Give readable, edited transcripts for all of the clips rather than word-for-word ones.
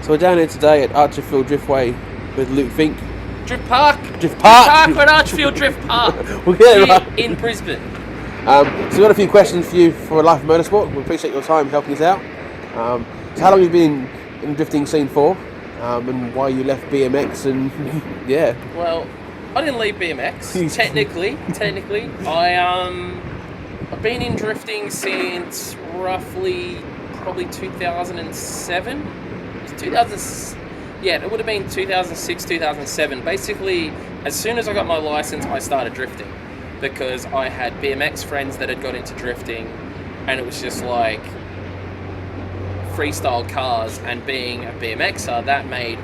So we're down here today at Archerfield Driftway with Luke Fink. Drift Park. Drift Park. We're at Archerfield Drift Park. We'll get it right. In Brisbane. So we've got a few questions for you for Life of Motorsport. We appreciate your time helping us out. So how long have you been in the drifting scene for? And why you left BMX and yeah. Well, I didn't leave BMX. technically, I've been in drifting since roughly probably 2007. It would have been 2006, 2007. Basically, as soon as I got my license, I started drifting because I had BMX friends that had got into drifting, and it was just like freestyle cars. And being a BMXer, that made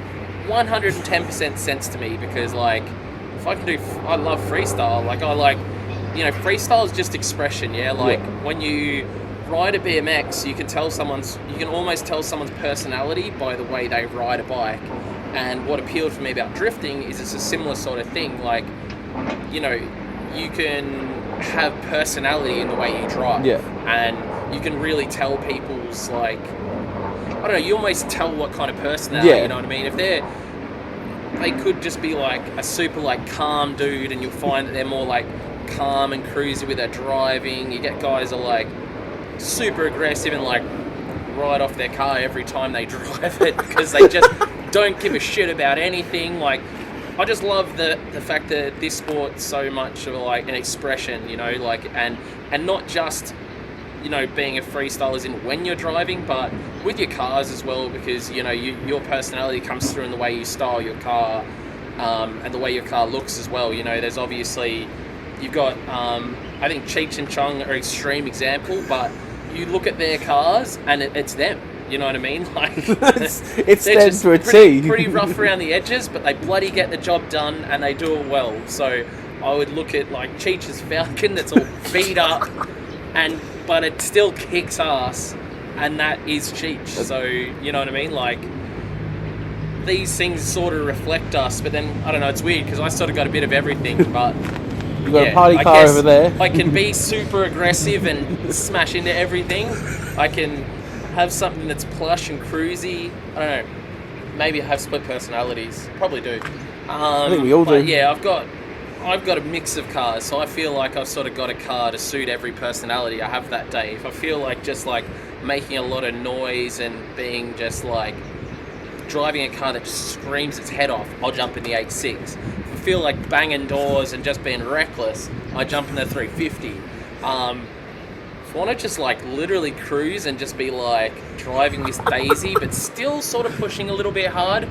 110% sense to me because, like, if I can do, I love freestyle. Like, freestyle is just expression. Yeah, like when you ride a BMX, you can almost tell someone's personality by the way they ride a bike. And what appealed for me about drifting is it's a similar sort of thing. Like, you can have personality in the way you drive. Yeah. And you can really tell people's, like, I don't know, you almost tell what kind of personality, you know what I mean? If they could just be like a super like calm dude, and you'll find that they're more like calm and cruisy with their driving. You get guys that are like super aggressive and like ride off their car every time they drive it because they just don't give a shit about anything. Like, I just love the fact that this sport's so much of like an expression, like, and not just, being a freestyle as in when you're driving, but with your cars as well, because, your personality comes through in the way you style your car, and the way your car looks as well. There's obviously, you've got, I think Cheech and Chong are an extreme example, but you look at their cars and it's them. You know what I mean? Like, it's them to a T. Pretty rough around the edges, but they bloody get the job done and they do it well. So I would look at like Cheech's Falcon that's all beat up, but it still kicks ass, and that is Cheech. So you know what I mean? Like, these things sort of reflect us, but then I don't know. It's weird because I sort of got a bit of everything, but. You've got a party car over there. I can be super aggressive and smash into everything. I can have something that's plush and cruisy. I don't know. Maybe I have split personalities. Probably do. I think we all do. Yeah, I've got a mix of cars, so I feel like I've sort of got a car to suit every personality I have that day. If I feel like just like making a lot of noise and being just like driving a car that just screams its head off, I'll jump in the 8.6. Feel like banging doors and just being reckless, I jump in the 350. If I want to just like literally cruise and just be like driving this daisy but still sort of pushing a little bit hard,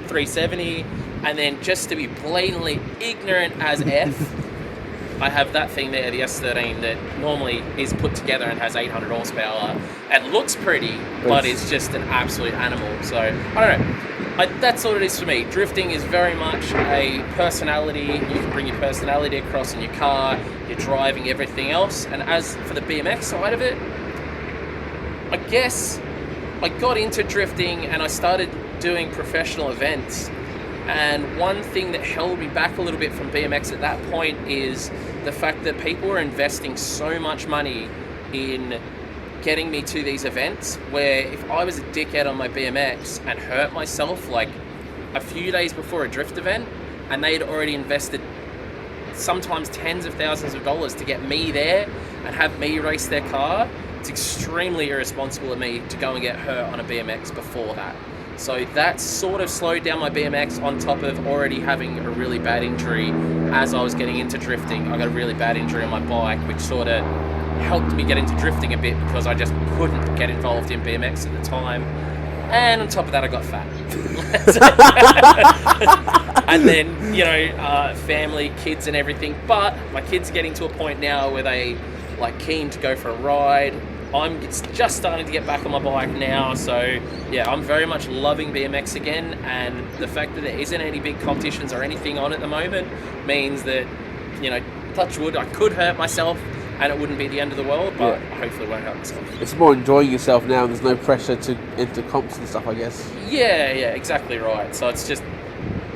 370, and then just to be blatantly ignorant as F, I have that thing there, the S13, that normally is put together and has 800 horsepower and looks pretty, but is just an absolute animal. So I don't know. That's all it is for me. Drifting is very much a personality. You can bring your personality across in your car, your driving, everything else. And as for the BMX side of it, I guess I got into drifting and I started doing professional events. And one thing that held me back a little bit from BMX at that point is the fact that people were investing so much money in getting me to these events, where if I was a dickhead on my BMX and hurt myself like a few days before a drift event, and they'd already invested sometimes tens of thousands of dollars to get me there and have me race their car, it's extremely irresponsible of me to go and get hurt on a BMX before that. So that sort of slowed down my BMX, on top of already having a really bad injury as I was getting into drifting. I got a really bad injury on my bike, which sort of helped me get into drifting a bit because I just couldn't get involved in BMX at the time. And on top of that, I got fat. And then, family, kids and everything. But my kids are getting to a point now where they like keen to go for a ride. I'm just starting to get back on my bike now. So yeah, I'm very much loving BMX again. And the fact that there isn't any big competitions or anything on at the moment means that, touch wood, I could hurt myself and it wouldn't be the end of the world, but hopefully it won't hurt myself. It's more enjoying yourself now, and there's no pressure to enter comps and stuff, I guess. Yeah, exactly right. So it's just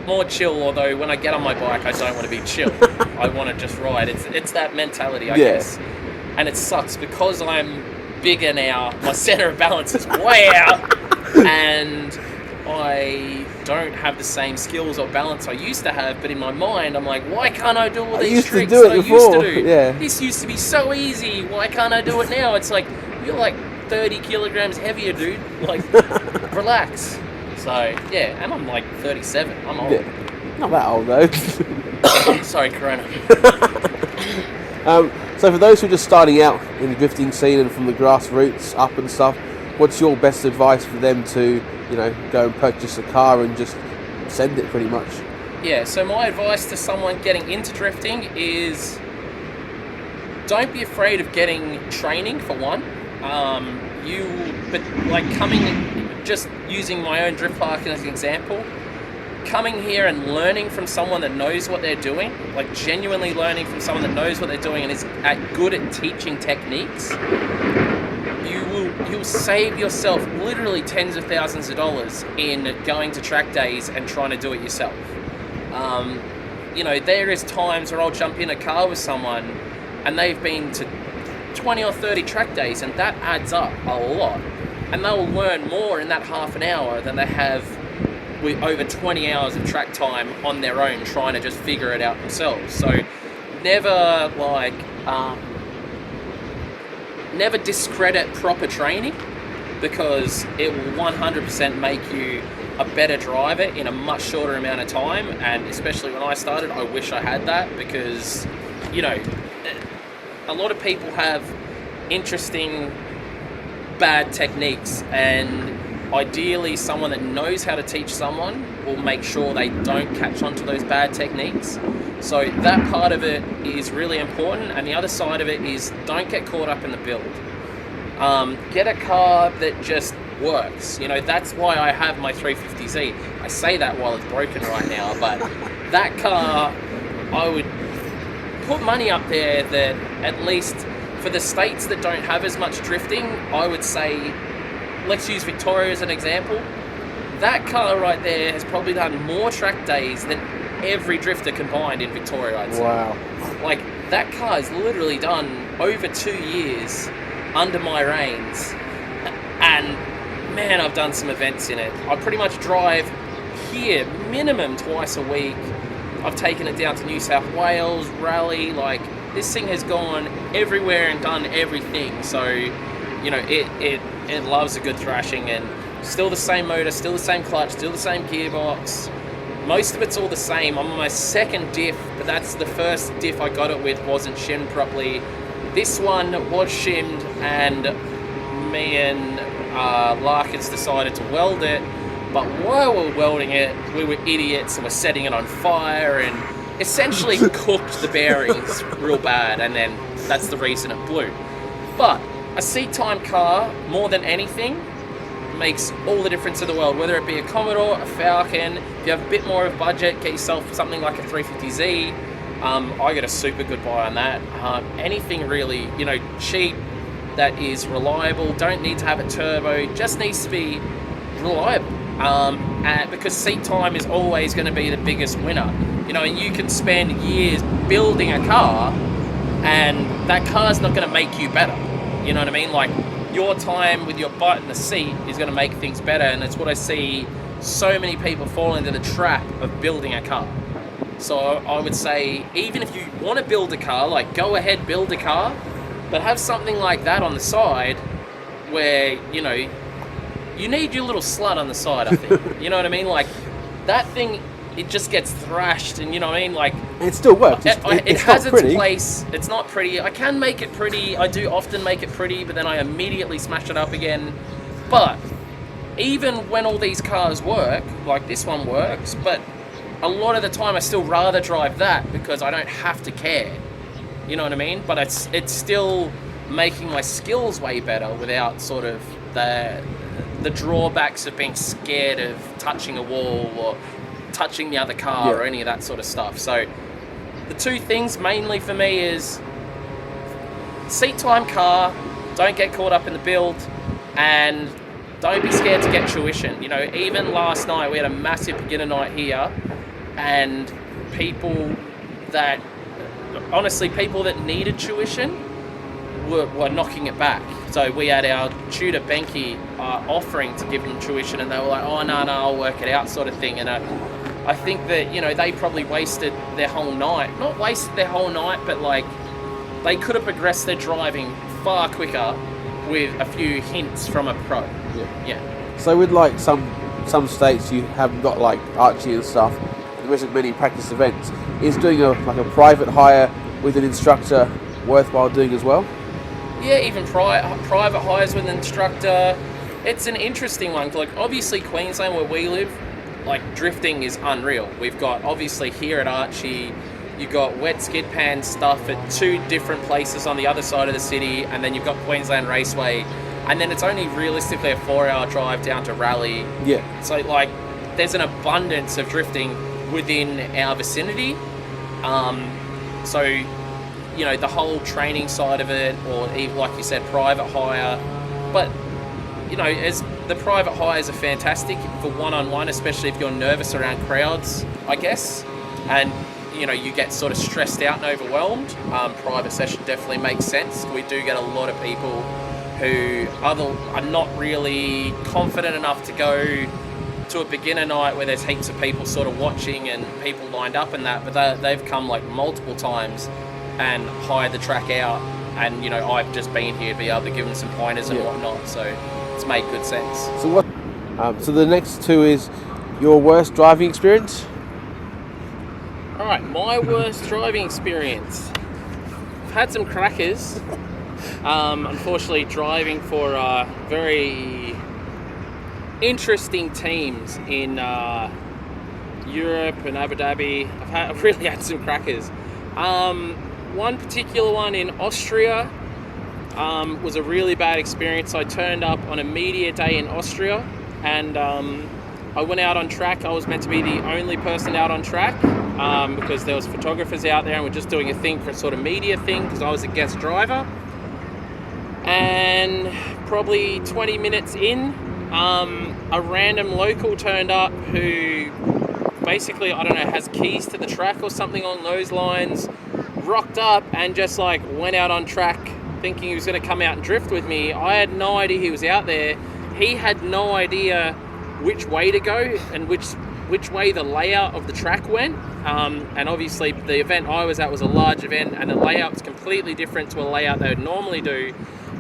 more chill, although when I get on my bike, I don't want to be chill. I want to just ride. It's that mentality, I guess. And it sucks because I'm bigger now. My center of balance is way out. And I don't have the same skills or balance I used to have, but in my mind I'm like, why can't I do all these used to tricks do it that I used before, to do? yeah. This used to be so easy, why can't I do it now? It's like, you're like 30 kilograms heavier, dude. Like, relax. So, yeah, and I'm like 37. I'm old. Yeah. Not that old, though. Sorry, Corona. So for those who are just starting out in the drifting scene and from the grassroots up and stuff, what's your best advice for them to, go and purchase a car and just send it pretty much? Yeah, so my advice to someone getting into drifting is don't be afraid of getting training, for one. Just using my own drift park as an example, coming here and learning from someone that knows what they're doing, like genuinely learning from someone that knows what they're doing and is good at teaching techniques, you'll save yourself literally tens of thousands of dollars in going to track days and trying to do it yourself. There is times where I'll jump in a car with someone and they've been to 20 or 30 track days, and that adds up a lot. And they'll learn more in that half an hour than they have with over 20 hours of track time on their own trying to just figure it out themselves. So never discredit proper training, because it will 100% make you a better driver in a much shorter amount of time. And especially when I started, I wish I had that, because a lot of people have interesting bad techniques, and ideally someone that knows how to teach someone will make sure they don't catch on to those bad techniques. So that part of it is really important, and the other side of it is don't get caught up in the build. Get a car that just works. That's why I have my 350Z. I say that while it's broken right now, but that car, I would put money up there that, at least for the states that don't have as much drifting, I would say, let's use Victoria as an example. That car right there has probably done more track days than every drifter combined in Victoria, I'd say. Wow. Like, that car has literally done over 2 years under my reins, and man, I've done some events in it. I pretty much drive here minimum twice a week. I've taken it down to New South Wales, rally, like, this thing has gone everywhere and done everything. So, it loves a good thrashing, and still the same motor, still the same clutch, still the same gearbox. Most of it's all the same. I'm on my second diff, but that's the first diff I got it with wasn't shimmed properly. This one was shimmed, and me and Larkins decided to weld it. But while we were welding it, we were idiots and were setting it on fire and essentially cooked the bearings real bad, and then that's the reason it blew. But a seat time car, more than anything, makes all the difference in the world, whether it be a Commodore, a Falcon. If you have a bit more of budget, get yourself something like a 350Z. I got a super good buy on that. Anything really, cheap, that is reliable, don't need to have a turbo, just needs to be reliable. Because seat time is always going to be the biggest winner. And you can spend years building a car, and that car's not going to make you better. You know what I mean? Like, your time with your butt in the seat is going to make things better, and that's what I see so many people fall into the trap of building a car. So I would say, even if you want to build a car, like, go ahead, build a car, but have something like that on the side where, you need your little slut on the side, I think. You know what I mean? Like, that thing, it just gets thrashed, and you know what I mean? Like, it still works. It has its pretty. place. It's not pretty. I can make it pretty. I do often make it pretty, but then I immediately smash it up again. But even when all these cars work, like this one works, but a lot of the time I still rather drive that because I don't have to care. You know what I mean? But it's still making my skills way better without sort of the drawbacks of being scared of touching a wall or touching the other car or any of that sort of stuff. So the two things mainly for me is seat time car, don't get caught up in the build, and don't be scared to get tuition. Even last night we had a massive beginner night here, and people that needed tuition were knocking it back. So we had our tutor Benke offering to give them tuition, and they were like, oh no, I'll work it out, sort of thing. And I think that, you know, they probably wasted their whole night. Not wasted their whole night, but like they could have progressed their driving far quicker with a few hints from a pro. Yeah. So with like some states you haven't got like Archie and stuff, there isn't many practice events. Is doing a private hire with an instructor worthwhile doing as well? Yeah, even private hires with an instructor. It's an interesting one. Like obviously Queensland, where we live, like drifting is unreal. We've got obviously here at Archie, you've got wet skid pan stuff at 2 different places on the other side of the city, and then you've got Queensland Raceway, and then it's only realistically a 4-hour drive down to Raleigh. Yeah. So like there's an abundance of drifting within our vicinity. So, you know, the whole training side of it, or even, like you said, private hire. But, you know, as the private hires are fantastic for one-on-one, especially if you're nervous around crowds, I guess. And, you know, you get sort of stressed out and overwhelmed. Private session definitely makes sense. We do get a lot of people who are not really confident enough to go to a beginner night where there's heaps of people sort of watching and people lined up and that, but they've come like multiple times and hired the track out, and you know, I've just been here to be able to give them some pointers and whatnot, so it's made good sense. So so the next 2 is your worst driving experience? Alright, my worst driving experience. I've had some crackers. Unfortunately, driving for very interesting teams in Europe and Abu Dhabi. I've really had some crackers. One particular one in Austria was a really bad experience. I turned up on a media day in Austria, and I went out on track. I was meant to be the only person out on track because there was photographers out there, and we're just doing a thing for a sort of media thing because I was a guest driver. And probably 20 minutes in, a random local turned up who basically, I don't know, has keys to the track or something along those lines, rocked up and just like went out on track thinking he was going to come out and drift with me. I had no idea he was out there. He had no idea which way to go and which way the layout of the track went. And obviously the event I was at was a large event, and the layout was completely different to a layout they would normally do.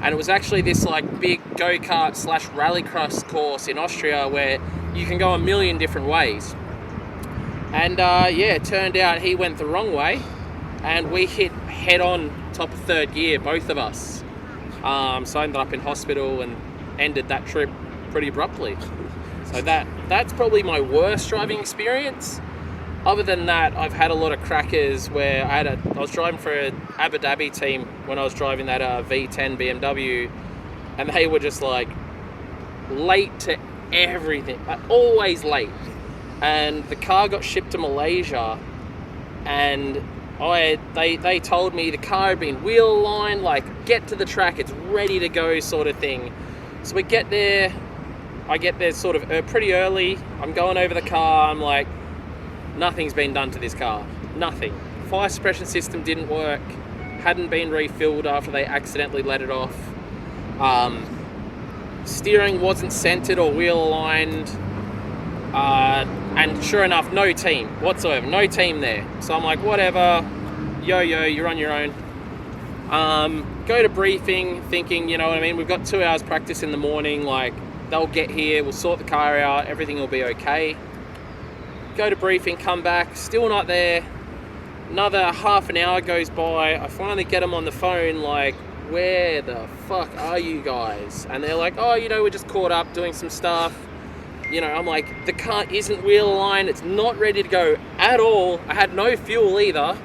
And it was actually this like big go-kart / rallycross course in Austria where you can go a million different ways. And it turned out he went the wrong way, and we hit head on top of 3rd gear, both of us. So I ended up in hospital and ended that trip pretty abruptly. So that's probably my worst driving experience. Other than that, I've had a lot of crackers where I was driving for an Abu Dhabi team when I was driving that V10 BMW, and they were just like late to everything, always late. And the car got shipped to Malaysia, and they told me the car had been wheel aligned, like get to the track, it's ready to go sort of thing. So we get there, I get there sort of pretty early, I'm going over the car, I'm like, nothing's been done to this car, nothing. Fire suppression system didn't work, hadn't been refilled after they accidentally let it off. Steering wasn't centered or wheel aligned. And sure enough, no team whatsoever, no team there. So I'm like, whatever, you're on your own. Go to briefing thinking, you know what I mean, we've got 2 hours practice in the morning, like they'll get here, we'll sort the car out, everything will be okay. Go to briefing, come back, still not there. Another half an hour goes by, I finally get them on the phone, like, where the fuck are you guys? And they're like, oh, you know, we're just caught up doing some stuff. You know, I'm like, the car isn't wheel aligned, it's not ready to go at all. I had no fuel either.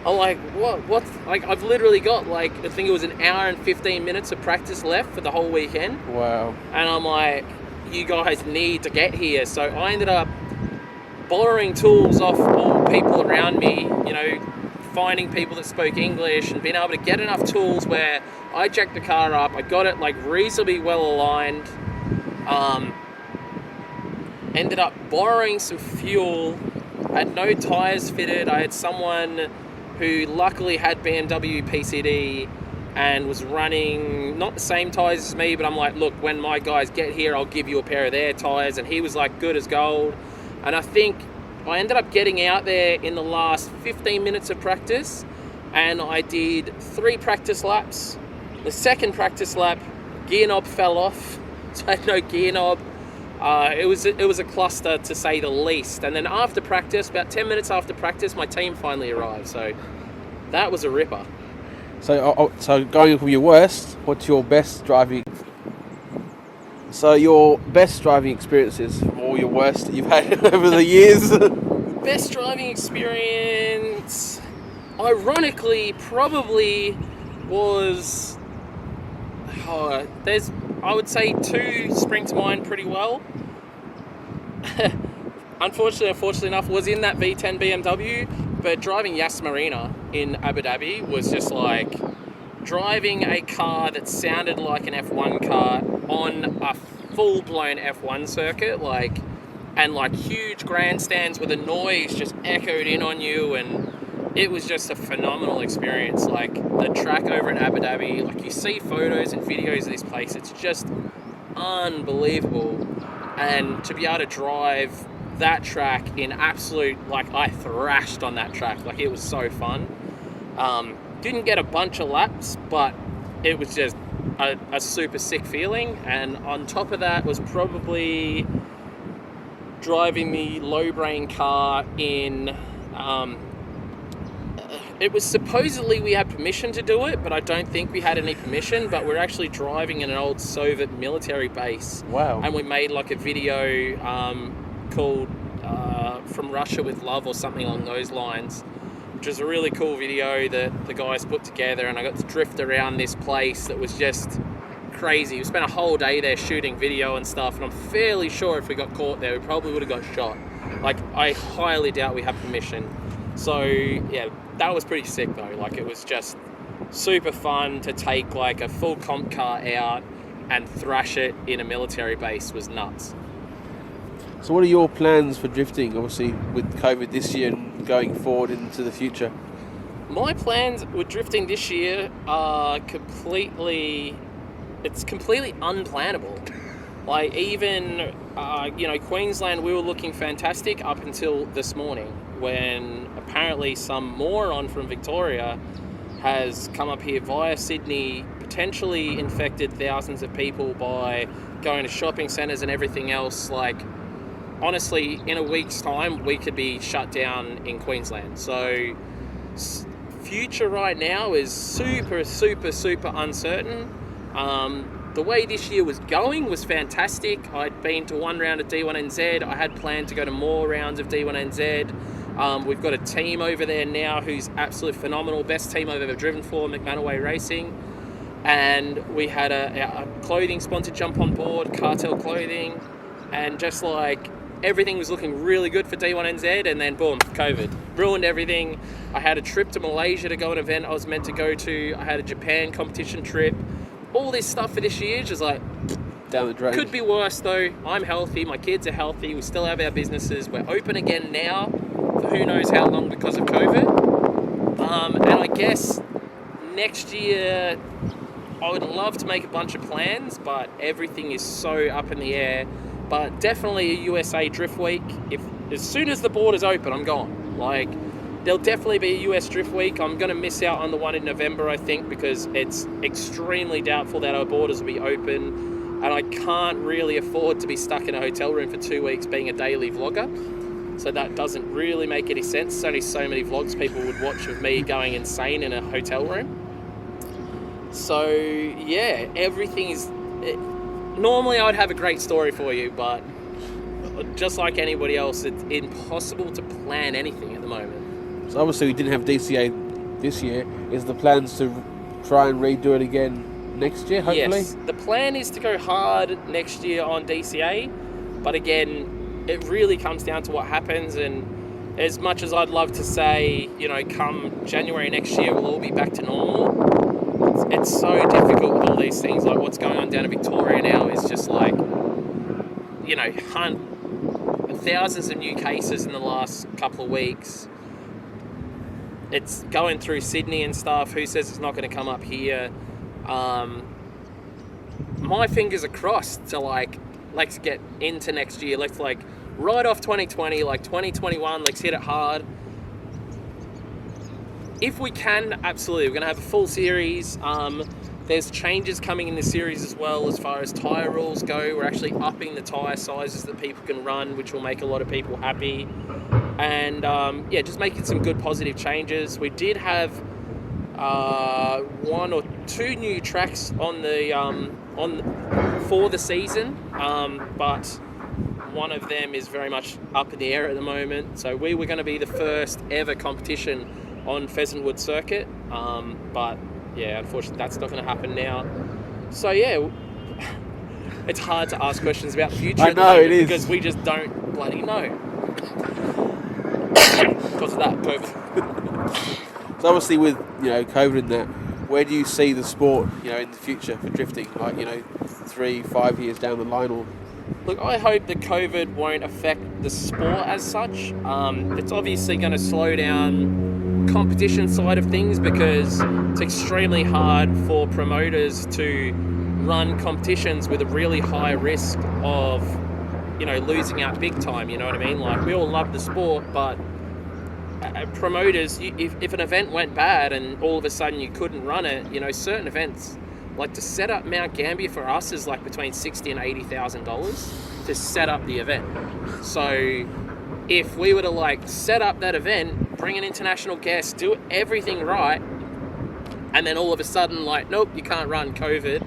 I'm like, what? Like, I've literally got, like, I think it was an hour and 15 minutes of practice left for the whole weekend. Wow. And I'm like, you guys need to get here. So I ended up borrowing tools off all people around me, you know, finding people that spoke English and being able to get enough tools where I jacked the car up, I got it, like, reasonably well aligned. Ended up borrowing some fuel, had no tyres fitted. I had someone who luckily had BMW PCD and was running not the same tyres as me, but I'm like, look, when my guys get here, I'll give you a pair of their tyres. And he was like, good as gold. And I think I ended up getting out there in the last 15 minutes of practice, and I did 3 practice laps. The second practice lap, gear knob fell off, so I had no gear knob. It was a cluster, to say the least. And then after practice, about 10 minutes after practice, my team finally arrived. So that was a ripper. So going from your worst, what's your best driving? So your best driving experiences from all your worst that you've had over the years. Best driving experience, ironically, probably was. I would say 2 spring to mind pretty well. Unfortunately enough, was in that V10 BMW, but driving Yas Marina in Abu Dhabi was just like driving a car that sounded like an F1 car on a full-blown F1 circuit, and huge grandstands where the noise just echoed in on you, and it was just a phenomenal experience. Like the track over in Abu Dhabi, like you see photos and videos of this place, it's just unbelievable. And to be able to drive that track in absolute, I thrashed on that track. Like it was so fun. Didn't get a bunch of laps, but it was just a super sick feeling. And on top of that was probably driving the low brain car in, it was supposedly we had permission to do it, but I don't think we had any permission, but we're actually driving in an old Soviet military base. Wow. And we made a video called From Russia with Love or something along those lines, which was a really cool video that the guys put together, and I got to drift around this place that was just crazy. We spent a whole day there shooting video and stuff, and I'm fairly sure if we got caught there, we probably would have got shot. I highly doubt we have permission. So yeah, that was pretty sick though. It was just super fun to take a full comp car out and thrash it in a military base. Was nuts. So what are your plans for drifting, obviously with COVID this year and going forward into the future? My plans with drifting this year are completely unplannable. Even Queensland, we were looking fantastic up until this morning, when apparently some moron from Victoria has come up here via Sydney, potentially infected thousands of people by going to shopping centres and everything else. Honestly, in a week's time, we could be shut down in Queensland. So future right now is super, super, super uncertain. The way this year was going was fantastic. I'd been to 1 round of D1NZ. I had planned to go to more rounds of D1NZ. We've got a team over there now who's absolutely phenomenal. Best team I've ever driven for, McManaway Racing. And we had a clothing sponsor jump on board, Cartel Clothing. And just everything was looking really good for D1NZ, and then boom, COVID. Ruined everything. I had a trip to Malaysia to go an event I was meant to go to. I had a Japan competition trip. All this stuff for this year, just down the drain. Could be worse though. I'm healthy, my kids are healthy, we still have our businesses. We're open again now for who knows how long because of COVID. And I guess next year, I would love to make a bunch of plans, but everything is so up in the air. But definitely a USA Drift Week. As soon as the borders open, I'm gone. There'll definitely be a US Drift Week. I'm going to miss out on the one in November, I think, because it's extremely doubtful that our borders will be open. And I can't really afford to be stuck in a hotel room for 2 weeks being a daily vlogger. So that doesn't really make any sense. There's only so many vlogs people would watch of me going insane in a hotel room. So, yeah, everything is... Normally, I would have a great story for you, but just like anybody else, it's impossible to plan anything at the moment. So obviously we didn't have DCA this year. Is the plans to try and redo it again next year, hopefully? Yes, the plan is to go hard next year on DCA, but again, it really comes down to what happens. And as much as I'd love to say, come January next year, we'll all be back to normal, it's so difficult with all these things. What's going on down in Victoria now is just thousands of new cases in the last couple of weeks. it's going through Sydney and stuff. Who says it's not going to come up here? My fingers are crossed to like, let's get into next year. Let's like write off 2020, like 2021. Let's hit it hard. If we can, absolutely. We're going to have a full series. There's changes coming in the series as well as far as tyre rules go. We're actually upping the tyre sizes that people can run, which will make a lot of people happy. And just making some good positive changes. We did have 1 or 2 new tracks on the for the season, but one of them is very much up in the air at the moment. So we were going to be the first ever competition on Pheasantwood Circuit, but yeah, unfortunately that's not going to happen now. So yeah, it's hard to ask questions about the future. I know it is, because we just don't bloody know. Because of that COVID. So obviously with COVID and that, where do you see the sport in the future for drifting? Like 3-5 years down the line, or look, I hope that COVID won't affect the sport as such. It's obviously going to slow down competition side of things because it's extremely hard for promoters to run competitions with a really high risk of losing out big time. You know what I mean? Like, we all love the sport, but promoters, if an event went bad and all of a sudden you couldn't run it, certain events, like to set up Mount Gambier for us is like between $60,000 and $80,000 to set up the event. So if we were to like set up that event, bring an international guest, do everything right, and then all of a sudden like, nope, you can't run, COVID,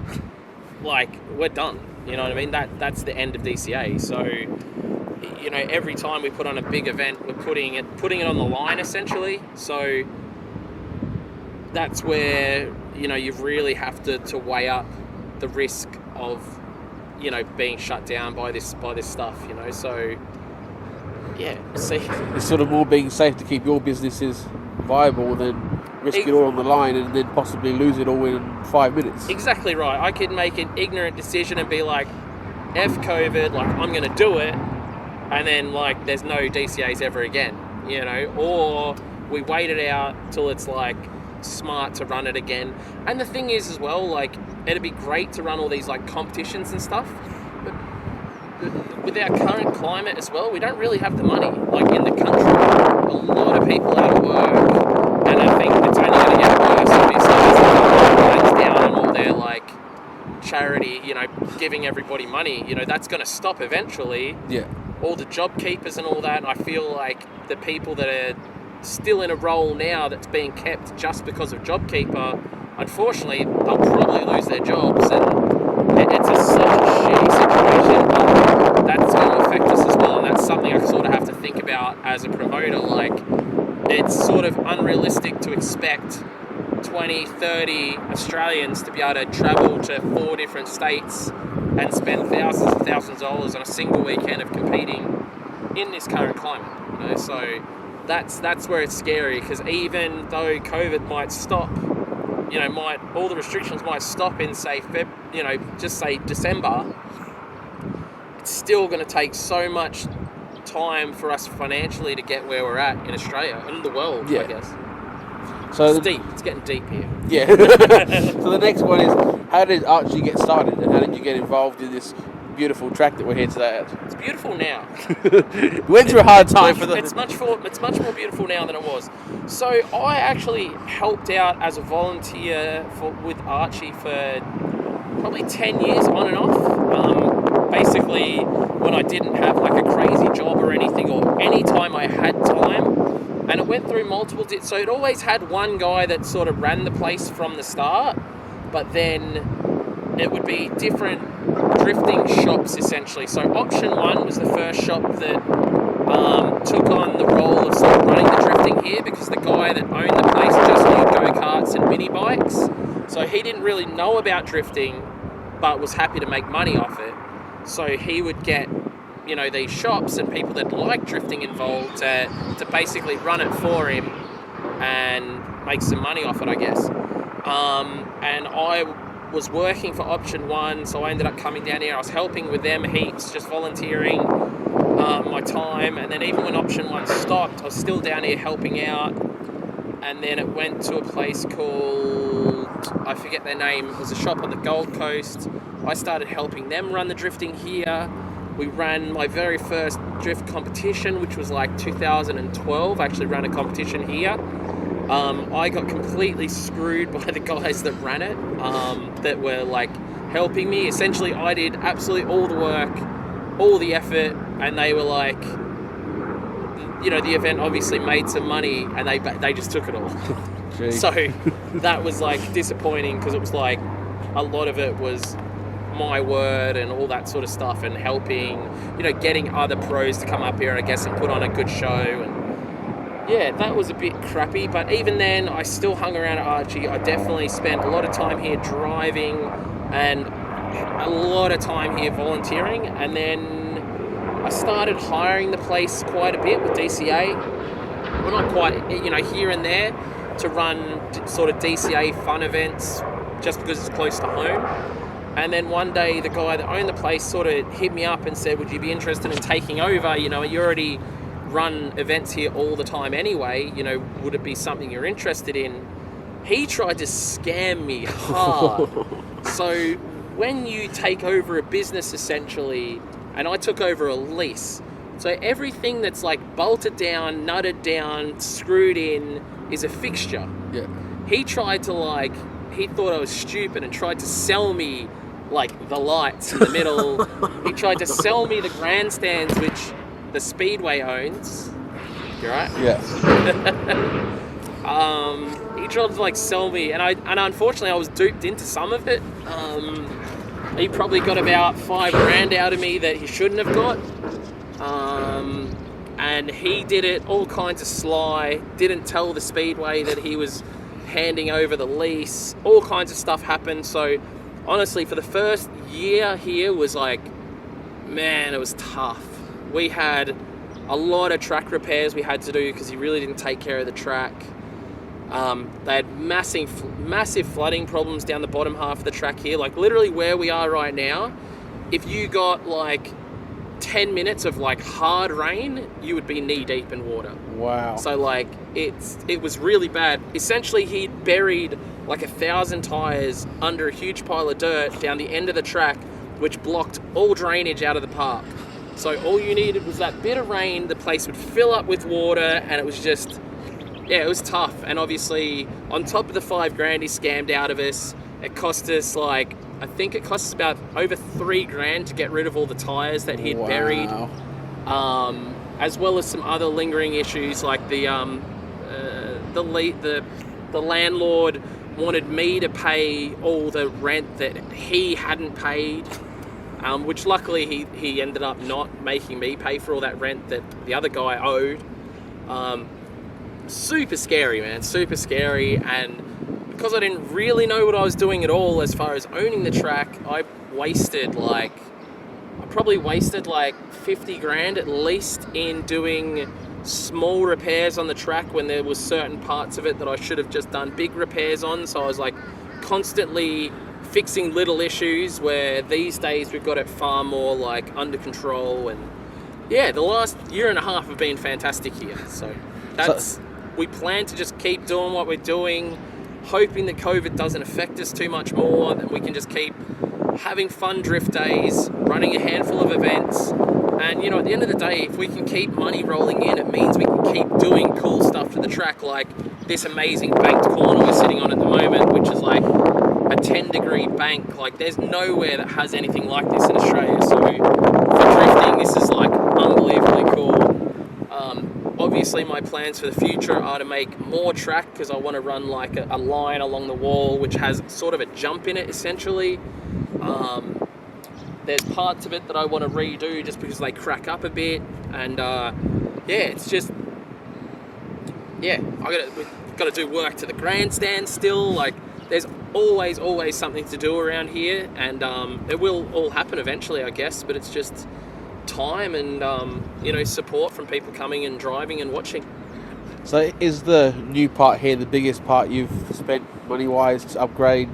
like, we're done. You know what I mean? That's the end of DCA. So every time we put on a big event, we're putting it on the line essentially. So that's where you really have to weigh up the risk of being shut down by this stuff. So yeah, see, it's sort of more being safe to keep your businesses viable than risk it all on the line and then possibly lose it all in 5 minutes. Exactly right. I could make an ignorant decision and be like, F COVID, like, I'm going to do it, and then like there's no DCAs ever again, or we wait it out till it's like smart to run it again. And the thing is as well, like, it'd be great to run all these like competitions and stuff, but with our current climate as well, we don't really have the money. Like, in the country, a lot of people out of work, and I think it's only going to get worse obviously as down and all their like charity, giving everybody money, that's going to stop eventually. Yeah. All the job keepers and all that, and I feel like the people that are still in a role now that's being kept just because of JobKeeper, unfortunately, they'll probably lose their jobs, and it's such a shitty situation, but that's going to affect us as well, and that's something I sort of have to think about as a promoter. Like, it's sort of unrealistic to expect 20, 30 Australians to be able to travel to 4 different states and spend thousands and thousands of dollars on a single weekend of competing in this current climate. So that's where it's scary, because even though COVID might stop, all the restrictions might stop in say just say December, it's still going to take so much time for us financially to get where we're at in Australia and the world. Yeah. I guess. So It's deep. It's getting deep here. Yeah. So the next one is, how did Archie get started, and how did you get involved in this beautiful track that we're here today at? It's beautiful now. We went through a hard time for the... It's much more beautiful now than it was. So I actually helped out as a volunteer with Archie for probably 10 years on and off. Basically, when I didn't have like a crazy job or anything, or any time I had time. And it went through multiple... So it always had one guy that sort of ran the place from the start, but then it would be different drifting shops essentially. So Option 1 was the first shop that took on the role of sort of running the drifting here, because the guy that owned the place just knew go-karts and mini bikes. So he didn't really know about drifting, but was happy to make money off it. So he would get these shops and people that like drifting involved to basically run it for him and make some money off it, I guess. And I was working for Option 1, so I ended up coming down here. I was helping with them heaps, just volunteering my time. And then even when Option 1 stopped, I was still down here helping out. and then it went to a place called, I forget their name, it was a shop on the Gold Coast. I started helping them run the drifting here. We ran my very first drift competition, which was like 2012. I actually ran a competition here. I got completely screwed by the guys that ran it, that were like helping me. Essentially, I did absolutely all the work, all the effort, and they were like, you know, the event obviously made some money, and they just took it all. So that was like disappointing, because it was like a lot of it was my word and all that sort of stuff, and helping, you know, getting other pros to come up here, I guess, and put on a good show. And yeah, that was a bit crappy, but even then I still hung around at Archie. I definitely spent a lot of time here driving and a lot of time here volunteering, and then I started hiring the place quite a bit with DCA. Well, not quite, you know, here and there, to run sort of DCA fun events just because it's close to home. And then one day the guy that owned the place sort of hit me up and said, would you be interested in taking over? You know, you already run events here all the time anyway, you know, would it be something you're interested in? He tried to scam me hard. So when you take over a business, essentially, and I took over a lease, so everything that's like bolted down, nutted down, screwed in is a fixture. Yeah. He tried to like, he thought I was stupid and tried to sell me like the lights in the middle. He tried to sell me the grandstands, which the Speedway owns. You're right? Yeah. He tried to like sell me, and unfortunately I was duped into some of it. He probably got about $5,000 out of me that he shouldn't have got. And he did it all kinds of sly, didn't tell the Speedway that he was handing over the lease. All kinds of stuff happened. So honestly, for the first year here was like, man, it was tough. We had a lot of track repairs we had to do because he really didn't take care of the track. They had massive flooding problems down the bottom half of the track here. Like literally where we are right now, if you got like 10 minutes of like hard rain, you would be knee deep in water. Wow. So like it was really bad. Essentially, he'd buried like 1,000 tires under a huge pile of dirt down the end of the track, which blocked all drainage out of the park. So all you needed was that bit of rain, the place would fill up with water, and it was just, yeah, it was tough. And obviously, on top of the $5,000 he scammed out of us, it cost us like, I think it cost us about over $3,000 to get rid of all the tires that he'd buried. As well as some other lingering issues, like the landlord wanted me to pay all the rent that he hadn't paid, which luckily he ended up not making me pay for all that rent that the other guy owed. Super scary, man, super scary. And because I didn't really know what I was doing at all as far as owning the track, I probably wasted like $50,000 at least in doing small repairs on the track when there was certain parts of it that I should have just done big repairs on. So I was like constantly fixing little issues, where these days we've got it far more like under control. And yeah, the last year and a half have been fantastic here. So we plan to just keep doing what we're doing, hoping that COVID doesn't affect us too much more, that we can just keep having fun drift days, running a handful of events. And, you know, at the end of the day, if we can keep money rolling in, it means we can keep doing cool stuff to the track, like this amazing banked corner we're sitting on at the moment, which is like a 10-degree bank. Like, there's nowhere that has anything like this in Australia. So for drifting, this is like unbelievably cool. Obviously, my plans for the future are to make more track, because I want to run like a line along the wall which has sort of a jump in it, essentially. There's parts of it that I want to redo just because they crack up a bit, and it's just, we've got to do work to the grandstand still. Like, there's always something to do around here, and it will all happen eventually, I guess, but it's just time and support from people coming and driving and watching. So is the new part here the biggest part you've spent money-wise to upgrade?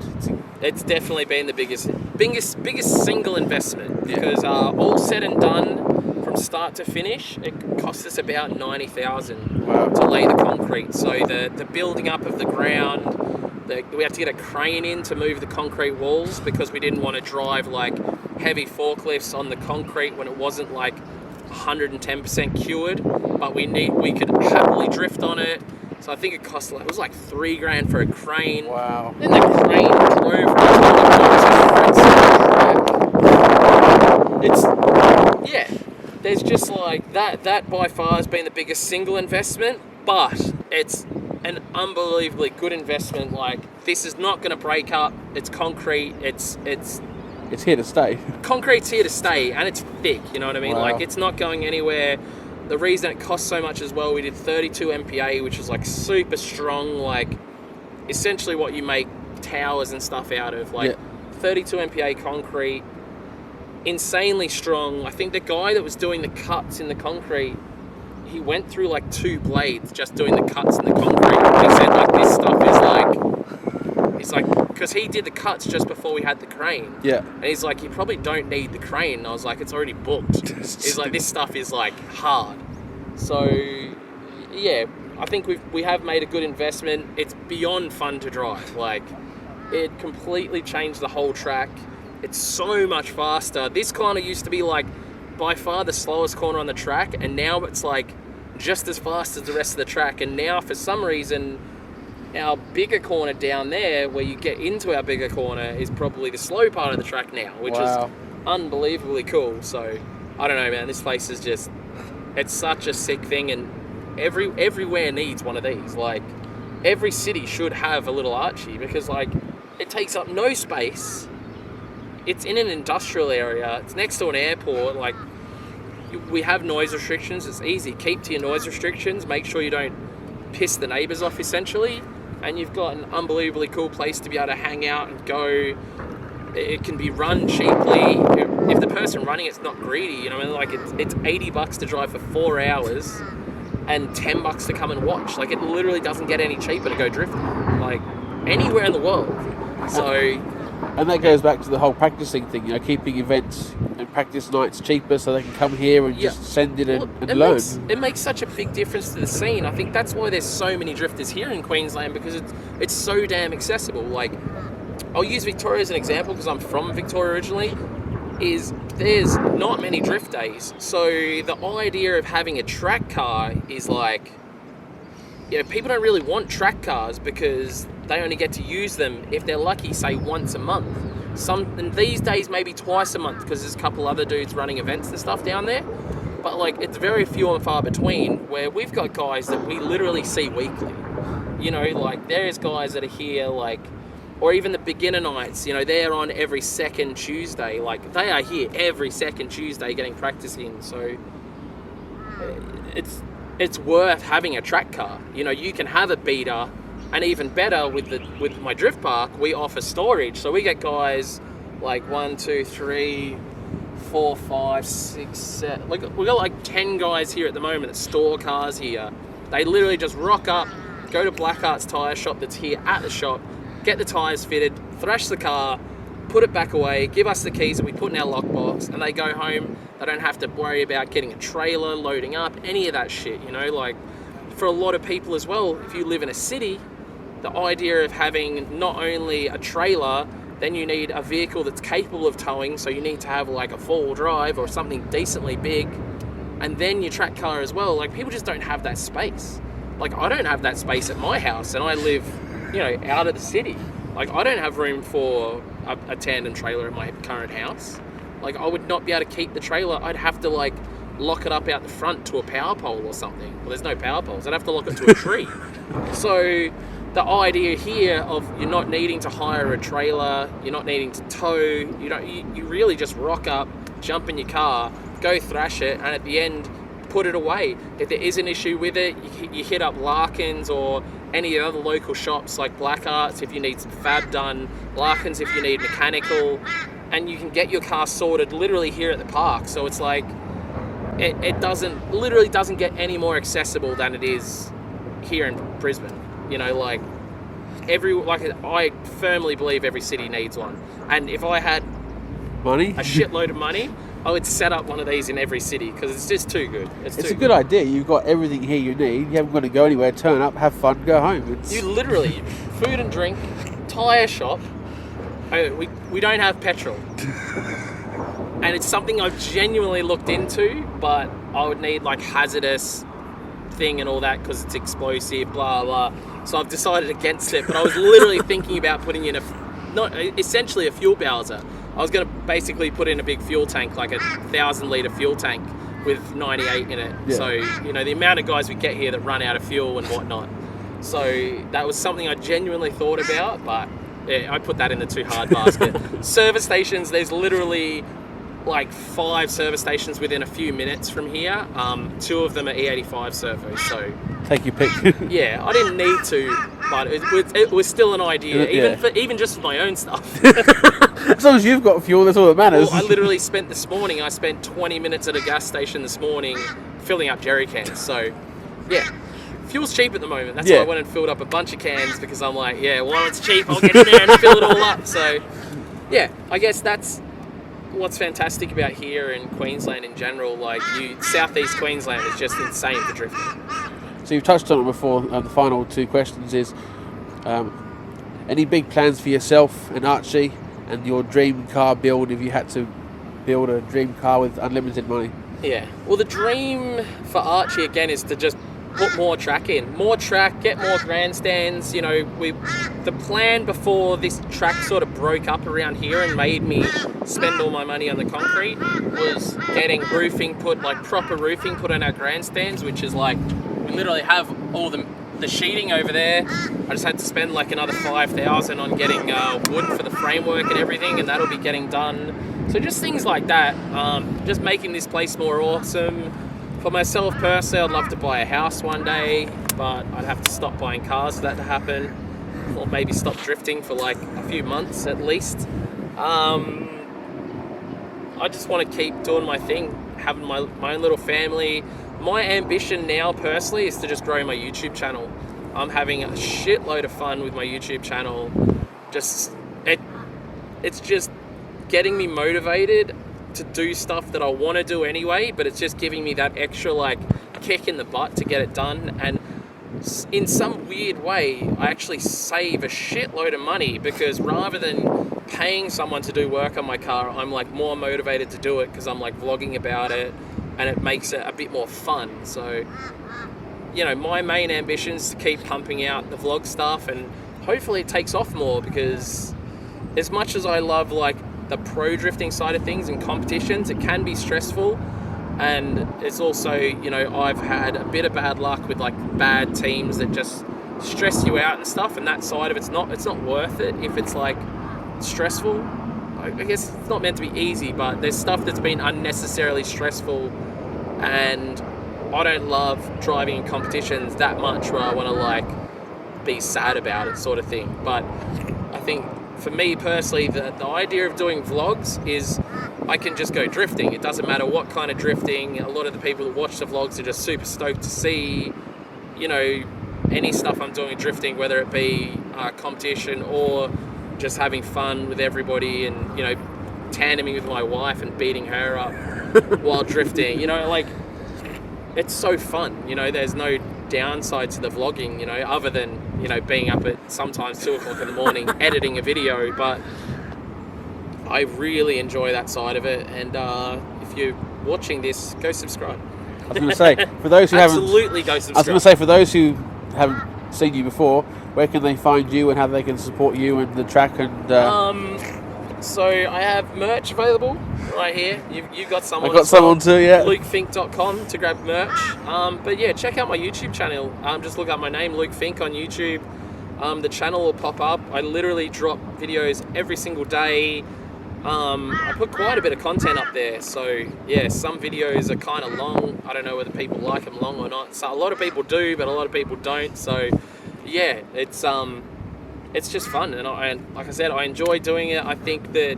It's definitely been the biggest single investment, because all said and done, from start to finish, it cost us about $90,000 to lay the concrete. So the building up of the ground, we had to get a crane in to move the concrete walls because we didn't want to drive like heavy forklifts on the concrete when it wasn't like 110% cured, but we could happily drift on it. So I think it was like $3,000 for a crane. Wow. Then the crane drove there's just like that by far has been the biggest single investment, but it's an unbelievably good investment. Like, this is not going to break up. It's concrete. It's here to stay. Concrete's here to stay, and it's thick. You know what I mean? Wow. Like, it's not going anywhere. The reason it costs so much as well, we did 32 MPa, which is like super strong, like essentially what you make towers and stuff out of. Like 32 MPa concrete, insanely strong. I think the guy that was doing the cuts in the concrete, he went through like 2 blades just doing the cuts in the concrete. He said like this stuff is like, he's like, because he did the cuts just before we had the crane. Yeah. And he's like, you probably don't need the crane. And I was like, it's already booked. He's like, this stuff is like hard. So yeah, I think we have made a good investment. It's beyond fun to drive. Like, it completely changed the whole track. It's so much faster. This corner used to be like by far the slowest corner on the track, and now it's like just as fast as the rest of the track. And now for some reason our bigger corner down there, where you get into our bigger corner, is probably the slow part of the track now, which is unbelievably cool. So I don't know, man, this place is just, it's such a sick thing, and everywhere needs one of these. Like, every city should have a little Archie, because like it takes up no space. It's in an industrial area. It's next to an airport. Like, we have noise restrictions. It's easy. Keep to your noise restrictions. Make sure you don't piss the neighbours off, essentially. And you've got an unbelievably cool place to be able to hang out and go. It can be run cheaply. If the person running it's not greedy, you know, like it's $80 to drive for 4 hours and $10 to come and watch. Like, it literally doesn't get any cheaper to go drifting, like anywhere in the world. So. And that goes back to the whole practicing thing, you know, keeping events and practice nights cheaper so they can come here and just send it and learn. It makes such a big difference to the scene. I think that's why there's so many drifters here in Queensland, because it's so damn accessible. Like, I'll use Victoria as an example because I'm from Victoria originally. There's not many drift days. So the idea of having a track car is like, you know, people don't really want track cars because they only get to use them, if they're lucky, say once a month. And these days maybe twice a month, because there's a couple other dudes running events and stuff down there. But like, it's very few and far between, where we've got guys that we literally see weekly. You know, like, there's guys that are here, like, or even the beginner nights, you know, they're on every second Tuesday. Like, they are here every second Tuesday getting practice in. So it's worth having a track car. You know, you can have a beater. And even better, with my drift park, we offer storage. So we get guys like 1, 2, 3, 4, 5, 6, 7. Like, we got like 10 guys here at the moment that store cars here. They literally just rock up, go to Blackheart's tyre shop that's here at the shop, get the tyres fitted, thrash the car, put it back away, give us the keys that we put in our lockbox, and they go home. They don't have to worry about getting a trailer, loading up, any of that shit. You know, like, for a lot of people as well, if you live in a city, the idea of having not only a trailer, then you need a vehicle that's capable of towing, so you need to have like a 4-wheel drive or something decently big, and then your track car as well. Like, people just don't have that space. Like, I don't have that space at my house, and I live, you know, out of the city. Like, I don't have room for a tandem trailer in my current house. Like, I would not be able to keep the trailer. I'd have to like lock it up out the front to a power pole or something. Well, there's no power poles. I'd have to lock it to a tree. So the idea here of you're not needing to hire a trailer, you're not needing to tow, you really just rock up, jump in your car, go thrash it, and at the end, put it away. If there is an issue with it, you hit up Larkins or any other local shops like Blackheart's if you need some fab done, Larkins if you need mechanical, and you can get your car sorted literally here at the park. So it's like, it literally doesn't get any more accessible than it is here in Brisbane. You know, like, I firmly believe every city needs one. And if I had money, a shitload of money, I would set up one of these in every city because it's just too good. It's a good idea. You've got everything here you need. You haven't got to go anywhere. Turn up, have fun, go home. You literally, food and drink, tyre shop. We don't have petrol. And it's something I've genuinely looked into, but I would need like hazardous thing and all that because it's explosive, blah, blah. So I've decided against it, but I was literally thinking about putting in essentially a fuel bowser. I was going to basically put in a big fuel tank, like a 1,000-litre fuel tank with 98 in it. Yeah. So, the amount of guys we get here that run out of fuel and whatnot. So that was something I genuinely thought about, but yeah, I put that in the too hard basket. Service stations, there's literally like 5 service stations within a few minutes from here. 2 of them are E85 servos, so... Take your pick. Yeah, I didn't need to, but it was still an idea, even just for my own stuff. As long as you've got fuel, that's all that matters. Well, I literally spent 20 minutes at a gas station this morning filling up jerry cans, so yeah. Fuel's cheap at the moment. That's why I went and filled up a bunch of cans because I'm like, while it's cheap, I'll get in there and fill it all up. So, yeah, I guess that's what's fantastic about here in Queensland in general. Like, southeast Queensland is just insane for drifting. So you've touched on it before. The final 2 questions is, any big plans for yourself and Archie and your dream car build if you had to build a dream car with unlimited money? Yeah. Well, the dream for Archie, again, is to just put more track in. More track, get more grandstands. The plan before this track sort of broke up around here and made me spend all my money on the concrete was getting proper roofing put on our grandstands, which is like, we literally have all the sheeting over there. I just had to spend like another $5,000 on getting wood for the framework and everything, and that'll be getting done. So just things like that, just making this place more awesome. For myself personally, I'd love to buy a house one day, but I'd have to stop buying cars for that to happen, or maybe stop drifting for like a few months at least. I just want to keep doing my thing, having my own little family. My ambition now personally is to just grow my YouTube channel. I'm having a shitload of fun with my YouTube channel. It's just getting me motivated to do stuff that I want to do anyway, but it's just giving me that extra like kick in the butt to get it done. And in some weird way, I actually save a shitload of money because rather than paying someone to do work on my car, I'm like more motivated to do it because I'm like vlogging about it and it makes it a bit more fun. So, my main ambition is to keep pumping out the vlog stuff and hopefully it takes off more, because as much as I love like the pro drifting side of things and competitions, it can be stressful. And it's also, I've had a bit of bad luck with like bad teams that just stress you out and stuff, and that side of it's not worth it if it's like stressful. I guess it's not meant to be easy, but there's stuff that's been unnecessarily stressful, and I don't love driving in competitions that much where I want to like be sad about it sort of thing. But I think for me personally, the idea of doing vlogs is I can just go drifting. It doesn't matter what kind of drifting. A lot of the people that watch the vlogs are just super stoked to see, any stuff I'm doing drifting, whether it be competition or just having fun with everybody and, tandeming with my wife and beating her up while drifting. It's so fun. There's no downside to the vlogging, other than, being up at sometimes 2 o'clock in the morning editing a video. But I really enjoy that side of it, and if you're watching this, go subscribe. I was going to say, for those who absolutely go subscribe. I was going to say, for those who haven't seen you before, where can they find you and how they can support you and the track? And so I have merch available right here. You've got someone. I've got someone too, yeah. LukeFink.com to grab merch. But yeah, check out my YouTube channel. Just look up my name, Luke Fink, on YouTube. The channel will pop up. I literally drop videos every single day. I put quite a bit of content up there, so yeah, some videos are kind of long. I don't know whether people like them long or not. So a lot of people do, but a lot of people don't. So yeah, it's just fun, and like I said, I enjoy doing it. I think that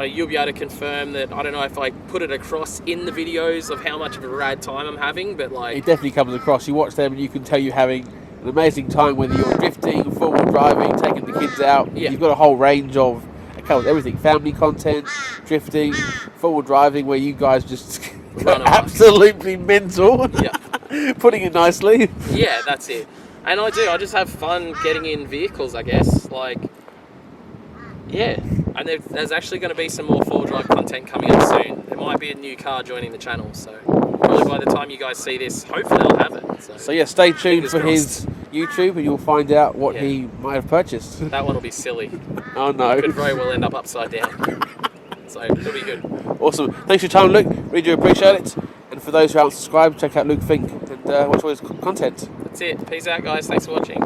you'll be able to confirm that. I don't know if I put it across in the videos of how much of a rad time I'm having, but like it definitely comes across. You watch them and you can tell you're having an amazing time, whether you're drifting, four-wheel driving, taking the kids out. Yeah. You've got a whole range of covers everything: family content, drifting, forward driving, where you guys just go Run amok. absolutely mental. Yeah. Putting it nicely. Yeah, that's it. And I just have fun getting in vehicles, I guess. Like, yeah. And there's actually going to be some more four-wheel drive content coming up soon. There might be a new car joining the channel, so probably by the time you guys see this, hopefully I'll have it. So yeah, stay tuned Fingers for crossed. his YouTube, and you'll find out what Yeah. he might have purchased. That one will be silly. Oh no! Could very well end up upside down. So it'll be good. Awesome. Thanks for your time, Luke. Really do appreciate it. And for those who aren't subscribed, check out Luke Fink and watch all his content. That's it. Peace out, guys. Thanks for watching.